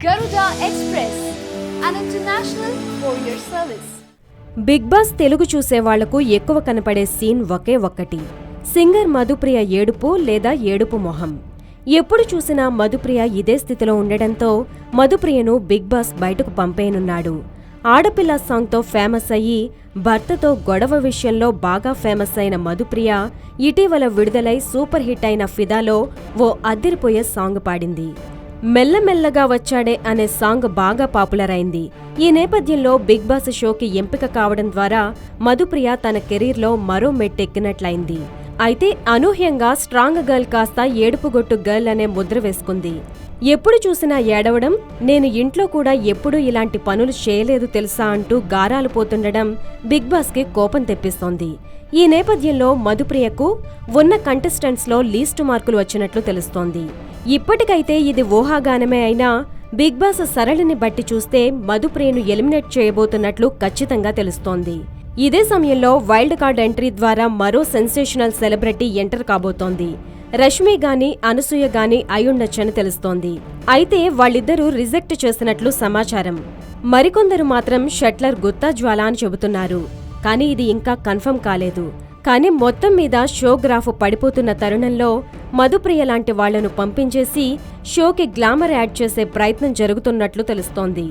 Garuda Express, an international courier service. Big boss Telugu చూసే వాళ్లకు ఎక్కువ కనపడే సీన్ ఒకే ఒక్కటి. సింగర్ మధుప్రియ ఏడుపు లేదా ఏడుపు మొహం. ఎప్పుడు చూసినా మధుప్రియ ఇదే స్థితిలో ఉండడంతో మధుప్రియను బిగ్ బాస్ బయటకు పంపేయనున్నాడు. ఆడపిల్ల సాంగ్తో ఫేమస్ అయ్యి భర్తతో గొడవ విషయంలో బాగా ఫేమస్ అయిన మధుప్రియ ఇటీవల విడుదలై సూపర్ హిట్ అయిన ఫిదాలో ఓ అదిరిపోయే సాంగ్ పాడింది. మెల్లమెల్లగా వచ్చాడే అనే సాంగ్ బాగా పాపులర్ అయింది. ఈ నేపథ్యంలో బిగ్ బాస్ షోకి ఎంపిక కావడం ద్వారా మధుప్రియ తన కెరీర్లో మరో మెట్టెక్కినట్లయింది. అయితే అనూహ్యంగా స్ట్రాంగ్ గర్ల్ కాస్త ఏడుపుగొట్టు గర్ల్ అనే ముద్ర వేసుకుంది. ఎప్పుడు చూసినా ఏడవడం, నేను ఇంట్లో కూడా ఎప్పుడూ ఇలాంటి పనులు చేయలేదు తెలుసా అంటూ గారాలు పోతుండడం బిగ్ బాస్కి కోపం తెప్పిస్తోంది. ఈ నేపథ్యంలో మధుప్రియకు ఉన్న కంటెస్టెంట్స్లో లీస్ట్ మార్కులు వచ్చినట్లు తెలుస్తోంది. ఇప్పటికైతే ఇది ఊహాగానమే అయినా బిగ్ బాస్ సరళిని బట్టి చూస్తే మధుప్రియను ఎలిమినేట్ చేయబోతున్నట్లు ఖచ్చితంగా తెలుస్తోంది. ఇదే సమయంలో వైల్డ్ కార్డ్ ఎంట్రీ ద్వారా మరో సెన్సేషనల్ సెలబ్రిటీ ఎంటర్ కాబోతోంది. రష్మి గాని అనసూయ గాని అయ్యుండొచ్చని తెలుస్తోంది. అయితే వాళ్ళిద్దరూ రిజెక్ట్ చేసినట్లు సమాచారం. మరికొందరు మాత్రం షట్లర్ గుత్తా జ్వాల అని చెబుతున్నారు. కానీ ఇది ఇంకా కన్ఫర్మ్ కాలేదు. కానీ మొత్తం మీద షో గ్రాఫ్ పడిపోతున్న తరుణంలో మధుప్రియ లాంటి వాళ్లను పంపించేసి షోకి గ్లామర్ యాడ్ చేసే ప్రయత్నం జరుగుతున్నట్లు తెలుస్తోంది.